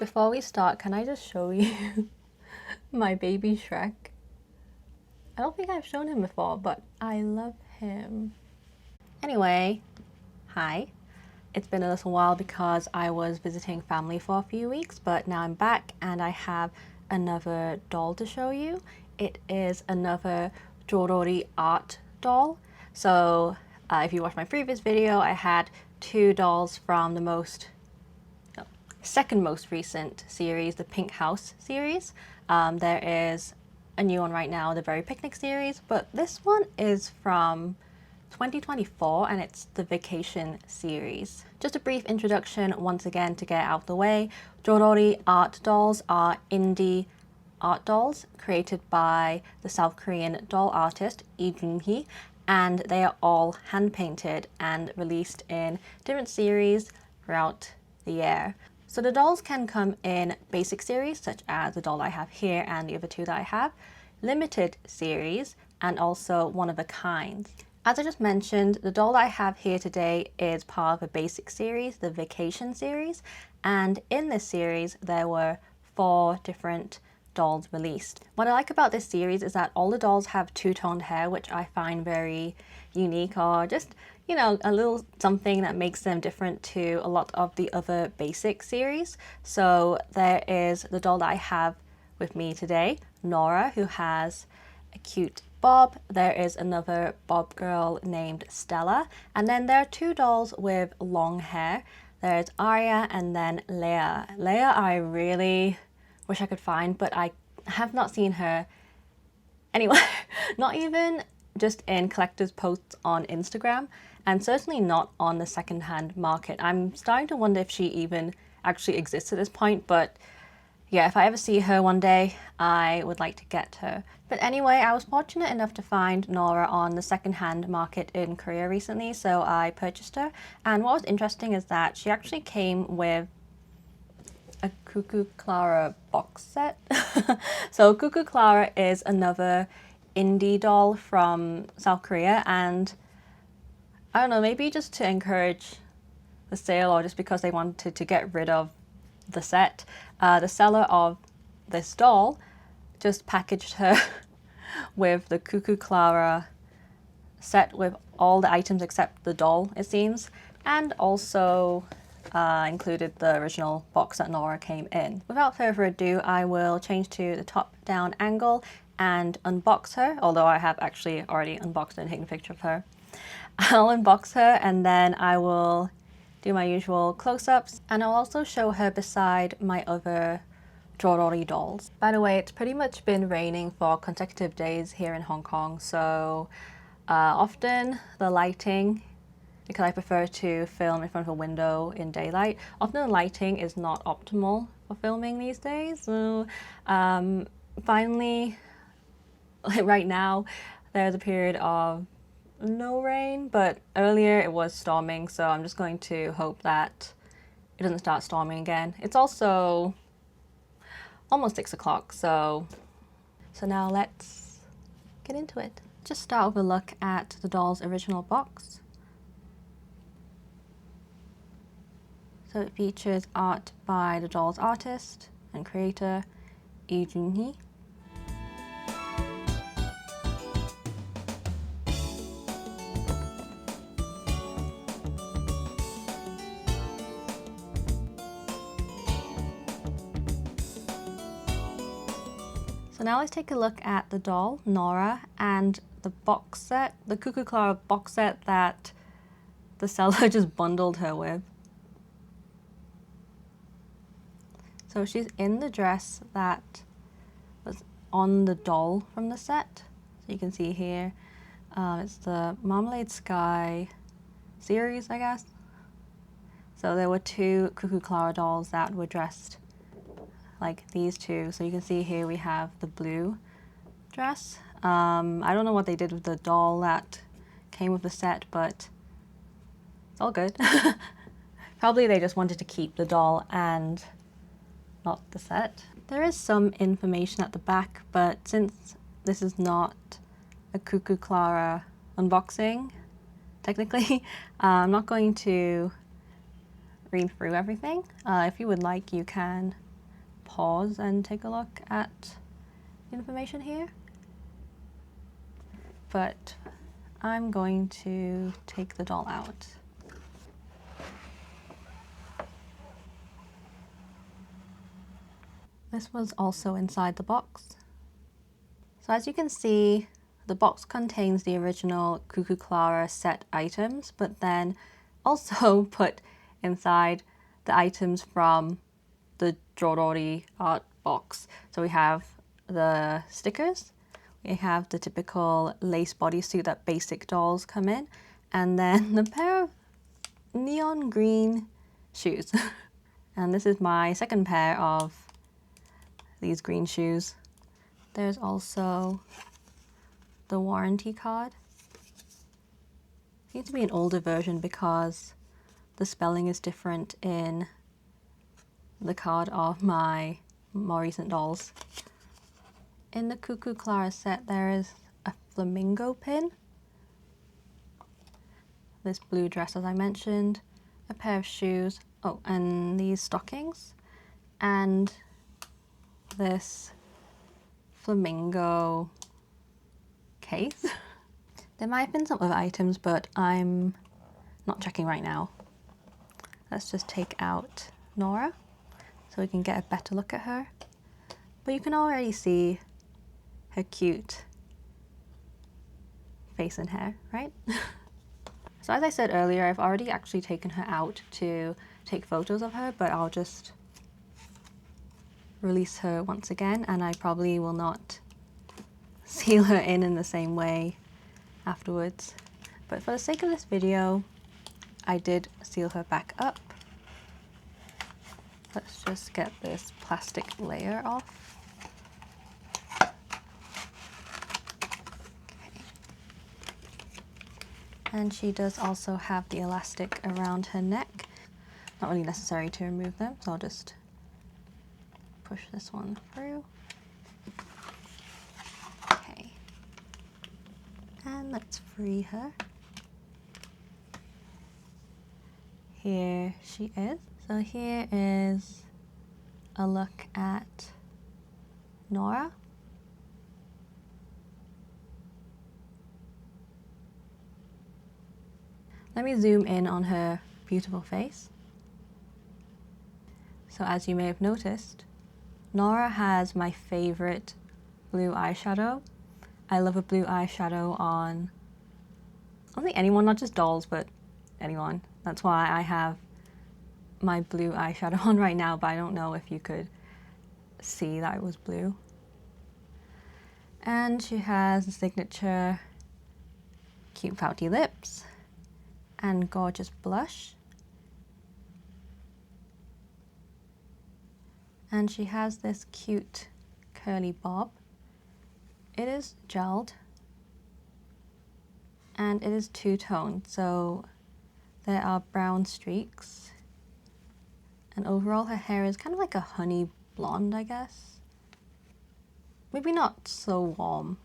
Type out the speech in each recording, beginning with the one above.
Before we start, can I just show you my baby Shrek? I don't think I've shown him before, but I love him. Anyway, hi. It's been a little while because I was visiting family for a few weeks, but now I'm back and I have another doll to show you. It is another jjorori art doll. So if you watched my previous video, I had two dolls from the second most recent series, the Pink House series. There is a new one right now, the Very Picnic series, but this one is from 2024 and it's the Vacation series. Just a brief introduction once again to get out of the way. Jjorori art dolls are indie art dolls created by the South Korean doll artist Lee Jun-hee, and they are all hand painted and released in different series throughout the year. So the dolls can come in basic series, such as the doll I have here and the other two that I have, limited series, and also one of a kind. As I just mentioned, the doll I have here today is part of a basic series, the Vacation series, and in this series there were 4 different dolls released. What I like about this series is that all the dolls have two-toned hair, which I find very unique, or just, you know, a little something that makes them different to a lot of the other basic series. So there is the doll that I have with me today, Nora, who has a cute bob. There is another bob girl named Stella, and then there are 2 dolls with long hair. There's Arya and then Leia. Leia I really wish I could find, but I have not seen her anywhere, not even just in collectors' posts on Instagram, and certainly not on the secondhand market. I'm starting to wonder if she even actually exists at this point, but yeah, if I ever see her one day, I would like to get her. But anyway, I was fortunate enough to find Nora on the secondhand market in Korea recently, so I purchased her. And what was interesting is that she actually came with a Cuckoo Clara box set. So Cuckoo Clara is another indie doll from South Korea, and I don't know, maybe just to encourage the sale or just because they wanted to get rid of the set, the seller of this doll just packaged her with the Cuckoo Clara set with all the items except the doll, it seems, and also included the original box that Nora came in. Without further ado, I will change to the top-down angle and unbox her, although I have actually already unboxed her and taken a picture of her. I'll unbox her and then I will do my usual close-ups, and I'll also show her beside my other jjorori dolls. By the way, it's pretty much been raining for consecutive days here in Hong Kong, so often the lighting, because I prefer to film in front of a window in daylight, often the lighting is not optimal for filming these days. So finally, like right now, there's a period of no rain, but earlier it was storming, so I'm just going to hope that it doesn't start storming again. It's also almost 6 o'clock, so now let's get into it. Just start with a look at the doll's original box. So it features art by the doll's artist and creator, Lee Jun-hee. So now let's take a look at the doll, Nora, and the box set, the Cuckoo Clara box set that the seller just bundled her with. So she's in the dress that was on the doll from the set. So you can see here, it's the Marmalade Sky series, I guess. So there were 2 Cuckoo Clara dolls that were dressed like these 2. So you can see here we have the blue dress. I don't know what they did with the doll that came with the set, but it's all good. Probably they just wanted to keep the doll and not the set. There is some information at the back, but since this is not a Cuckoo Clara unboxing, technically, I'm not going to read through everything. If you would like, you can pause and take a look at the information here. But I'm going to take the doll out. This was also inside the box. So as you can see, the box contains the original Cuckoo Clara set items, but then also put inside the items from the jjorori art box. So we have the stickers, we have the typical lace bodysuit that basic dolls come in, and then the pair of neon green shoes. And this is my second pair of these green shoes. There's also the warranty card. It needs to be an older version because the spelling is different in the card of my more recent dolls. In the Cuckoo Clara set, there is a flamingo pin, this blue dress as I mentioned, a pair of shoes, oh, and these stockings, and this flamingo case. There might have been some other items, but I'm not checking right now. Let's just take out Nora so we can get a better look at her. But you can already see her cute face and hair, right? So as I said earlier, I've already actually taken her out to take photos of her, but I'll just release her once again, and I probably will not seal her in the same way afterwards. But for the sake of this video, I did seal her back up. Let's just get this plastic layer off. And she does also have the elastic around her neck. Not really necessary to remove them, so I'll just push this one through. Okay. And let's free her. Here she is. So here is a look at Nora. Let me zoom in on her beautiful face. So as you may have noticed, Nora has my favorite blue eyeshadow. I love a blue eyeshadow on, I don't think anyone, not just dolls, but anyone. That's why I have my blue eyeshadow on right now, but I don't know if you could see that it was blue. And she has a signature cute pouty lips and gorgeous blush. And she has this cute curly bob. It is gelled and it is two-toned, so there are brown streaks. And overall her hair is kind of like a honey blonde, I guess. Maybe not so warm.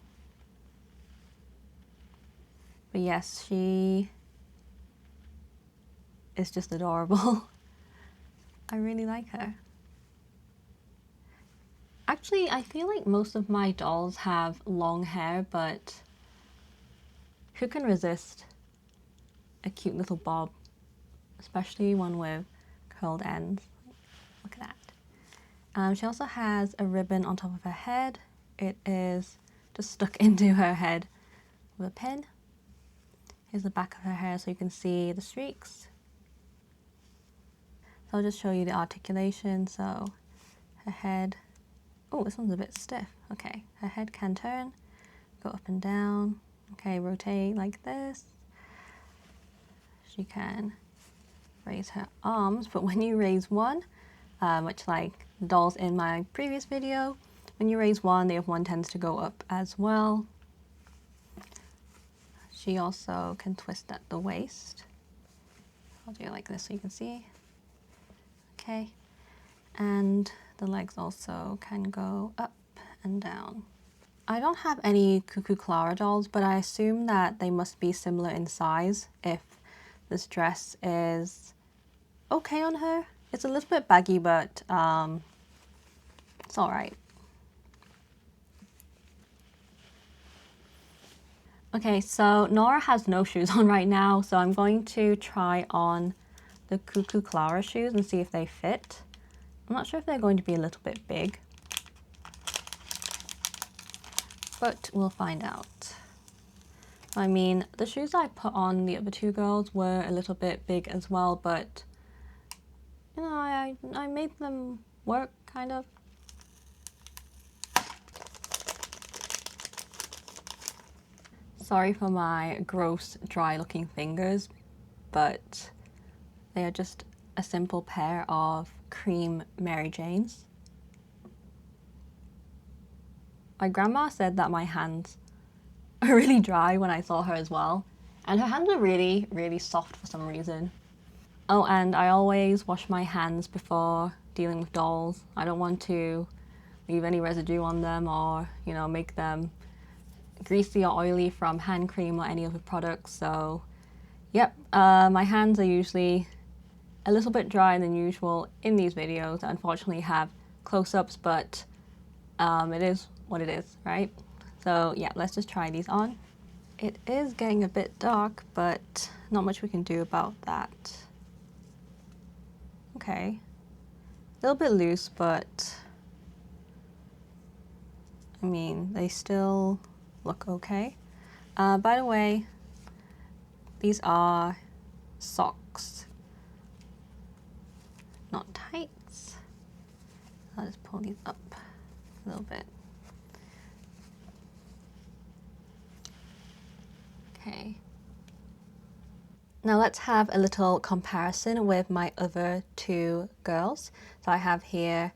But yes, she is just adorable. I really like her. Actually, I feel like most of my dolls have long hair, but who can resist a cute little bob? Especially one with curled ends. Look at that. She also has a ribbon on top of her head. It is just stuck into her head with a pin. Here's the back of her hair so you can see the streaks. So I'll just show you the articulation. So her head, oh, this one's a bit stiff. Okay, her head can turn, go up and down. Okay, rotate like this. She can raise her arms, but when you raise one, much like the dolls in my previous video, when you raise one, the other one tends to go up as well. She also can twist at the waist. I'll do it like this so you can see. Okay, and the legs also can go up and down. I don't have any Cuckoo Clara dolls, but I assume that they must be similar in size if this dress is okay on her. It's a little bit baggy, but It's all right. Okay, so Nora has no shoes on right now, so I'm going to try on the Cuckoo Clara shoes and see if they fit. I'm not sure if they're going to be a little bit big, but we'll find out. I mean, the shoes I put on the other two girls were a little bit big as well, but you know, I made them work, kind of. Sorry for my gross, dry looking fingers, but they are just a simple pair of cream Mary Janes. My grandma said that my hands are really dry when I saw her as well, and her hands are really, really soft for some reason. Oh, and I always wash my hands before dealing with dolls. I don't want to leave any residue on them or, you know, make them greasy or oily from hand cream or any other products. So yep, my hands are usually a little bit drier than usual in these videos. I unfortunately have close-ups, but it is what it is, right? So yeah, let's just try these on. It is getting a bit dark, but not much we can do about that. Okay, a little bit loose, but I mean, they still look okay. By the way, these are socks, not tights. I'll just pull these up a little bit. Okay. Now let's have a little comparison with my other two girls. So I have here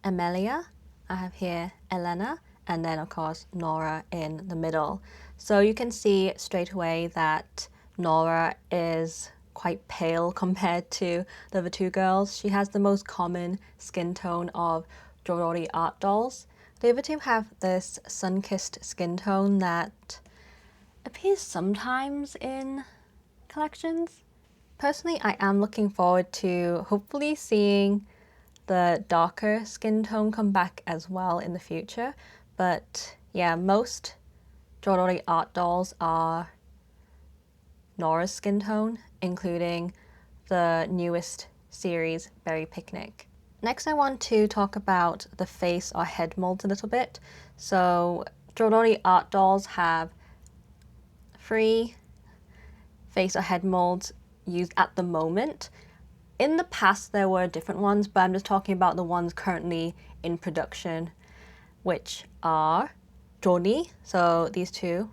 Amelia, I have here Elena, and then of course Nora in the middle. So you can see straight away that Nora is quite pale compared to the other two girls. She has the most common skin tone of jjorori art dolls. The other two have this sun-kissed skin tone that appears sometimes in collections. Personally, I am looking forward to hopefully seeing the darker skin tone come back as well in the future. But yeah, most jjorori art dolls are Nora's skin tone, including the newest series, Berry Picnic. Next, I want to talk about the face or head molds a little bit. So jjorori art dolls have 3 face or head molds used at the moment. In the past, there were different ones, but I'm just talking about the ones currently in production, which are Joni, so these two,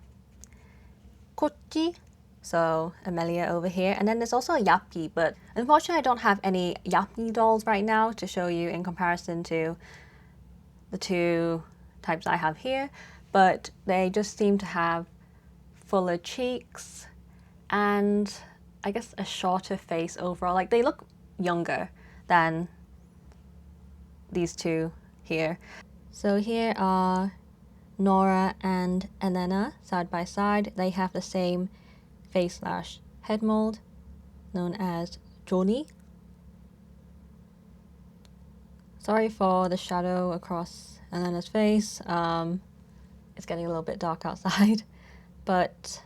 Kochi, so Amelia over here, and then there's also a Yappi, but unfortunately I don't have any Yappi dolls right now to show you in comparison to the two types I have here, but they just seem to have fuller cheeks and I guess a shorter face overall. Like, they look younger than these two here. So here are Nora and Elena side by side. They have the same face slash head mold known as Joni. Sorry for the shadow across Elena's face. It's getting a little bit dark outside, but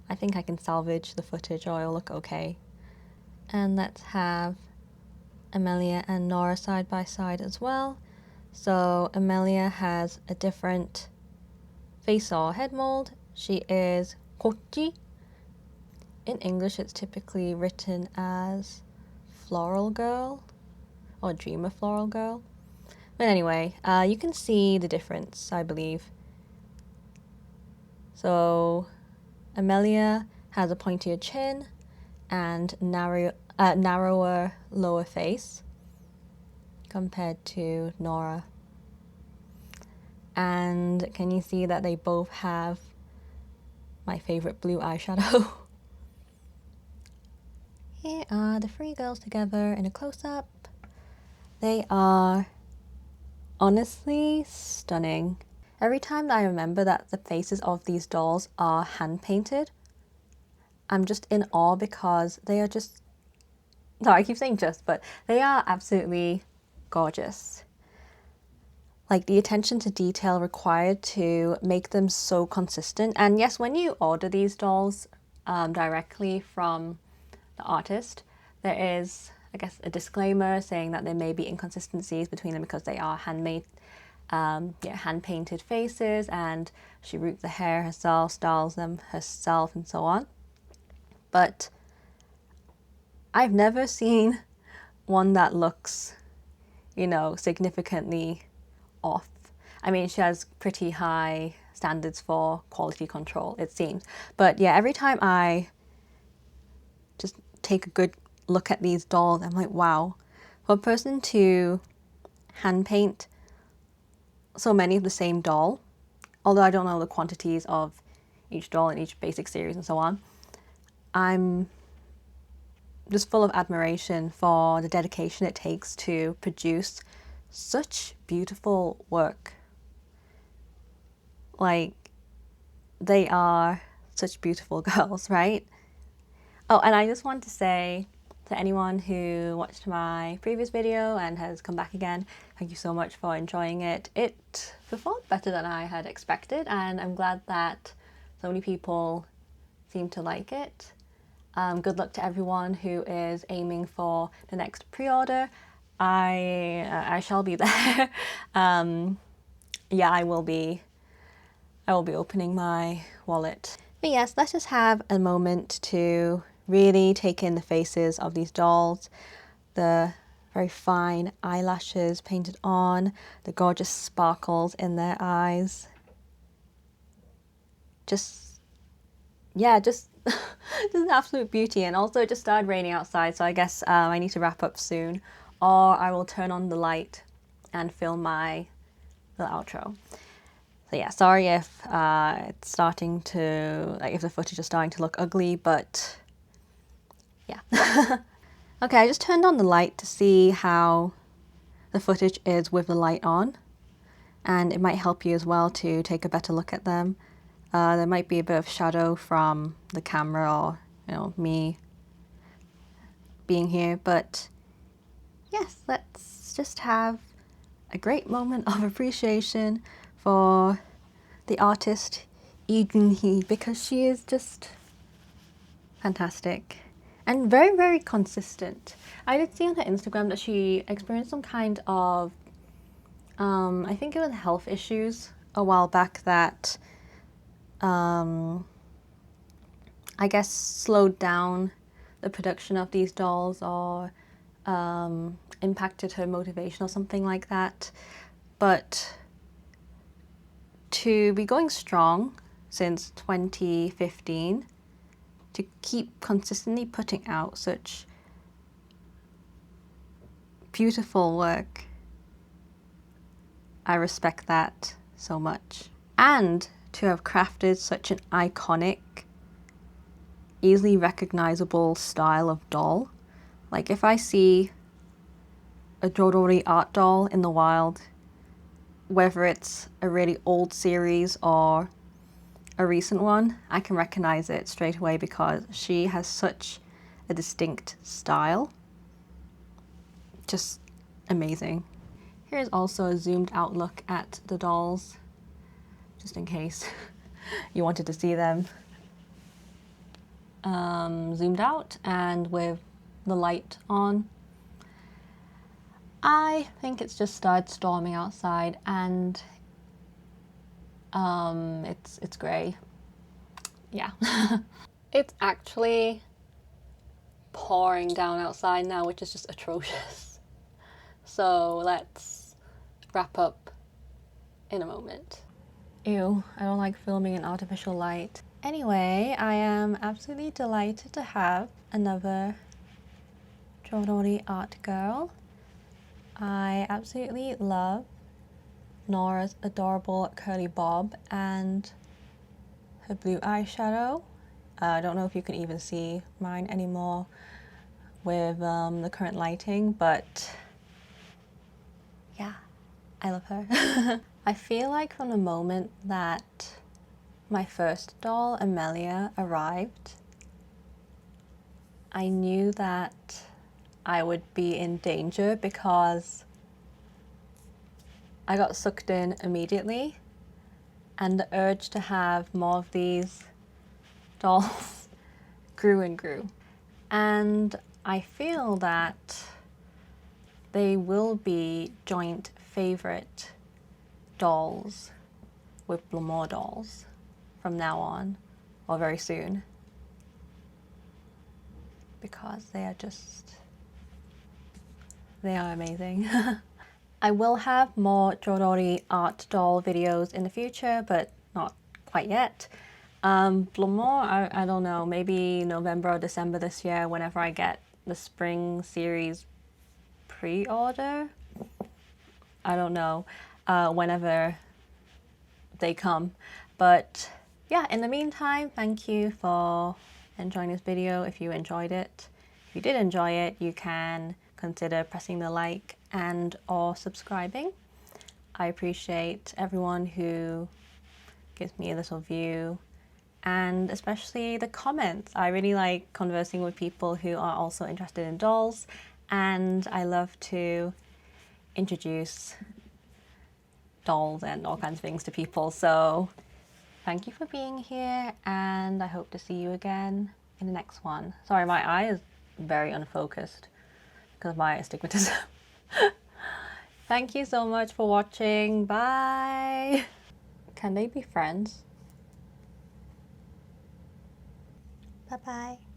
I think I can salvage the footage or it'll look okay. And let's have Amelia and Nora side by side as well. So Amelia has a different face or head mold. She is Kochi. In English, it's typically written as Floral Girl or Dreamer Floral Girl. But anyway, you can see the difference, I believe. So Amelia has a pointier chin and narrower lower face compared to Nora. And can you see that they both have my favorite blue eyeshadow? Here are the 3 girls together in a close-up. They are honestly stunning. Every time that I remember that the faces of these dolls are hand-painted, I'm just in awe because they are just... No, I keep saying just, but they are absolutely gorgeous. like the attention to detail required to make them so consistent. And yes, when you order these dolls directly from the artist, there is, I guess, a disclaimer saying that there may be inconsistencies between them because they are handmade, hand painted faces, and she roots the hair herself, styles them herself, and so on. But I've never seen one that looks, you know, significantly off. I mean, she has pretty high standards for quality control, it seems. But yeah, every time I just take a good look at these dolls, I'm like, wow, for a person to hand paint so many of the same doll, although I don't know the quantities of each doll in each basic series and so on, I'm just full of admiration for the dedication it takes to produce such beautiful work. Like, they are such beautiful girls, right? Oh, and I just want to say to anyone who watched my previous video and has come back again, thank you so much for enjoying it. It performed better than I had expected, and I'm glad that so many people seem to like it. Good luck to everyone who is aiming for the next pre-order. I shall be there. Yeah, I will be opening my wallet. But yes, let's just have a moment to really take in the faces of these dolls, the very fine eyelashes painted on, the gorgeous sparkles in their eyes. Just an absolute beauty. And also it just started raining outside, so I guess I need to wrap up soon, or I will turn on the light and film my little outro. So yeah, sorry if it's starting to, like, if the footage is starting to look ugly, but yeah. Okay, I just turned on the light to see how the footage is with the light on, and it might help you as well to take a better look at them. There might be a bit of shadow from the camera, or, you know, me being here, but yes, let's just have a great moment of appreciation for the artist He, because she is just fantastic and very, very consistent. I did see on her Instagram that she experienced some kind of, I think it was health issues a while back that, I guess, slowed down the production of these dolls, or impacted her motivation or something like that. But to be going strong since 2015, to keep consistently putting out such beautiful work, I respect that so much. And to have crafted such an iconic, easily recognizable style of doll. Like, if I see a jjorori art doll in the wild, whether it's a really old series or a recent one, I can recognize it straight away because she has such a distinct style. Just amazing. Here's also a zoomed out look at the dolls, just in case you wanted to see them zoomed out and with the light on. I think it's just started storming outside, and it's grey. Yeah. It's actually pouring down outside now, which is just atrocious. So let's wrap up in a moment. Ew, I don't like filming in artificial light. Anyway, I am absolutely delighted to have another jjorori art girl. I absolutely love Nora's adorable curly bob and her blue eyeshadow. I don't know if you can even see mine anymore with the current lighting, but yeah, I love her. I feel like from the moment that my first doll, Amelia, arrived, I knew that I would be in danger because I got sucked in immediately, and the urge to have more of these dolls grew and grew. And I feel that they will be joint favorite dolls with Blommor dolls from now on, or very soon, because they are amazing. I will have more jjorori art doll videos in the future, but not quite yet. Blommor, I don't know, maybe November or December this year, whenever I get the spring series pre-order. I don't know, whenever they come. But yeah, in the meantime, thank you for enjoying this video. If you enjoyed it, if you did enjoy it, you can consider pressing the like and or subscribing. I appreciate everyone who gives me a little view, and especially the comments. I really like conversing with people who are also interested in dolls, and I love to introduce dolls and all kinds of things to people. So thank you for being here, and I hope to see you again in the next one. Sorry, my eye is very unfocused because of my astigmatism. Thank you so much for watching. Bye. Can they be friends? Bye bye.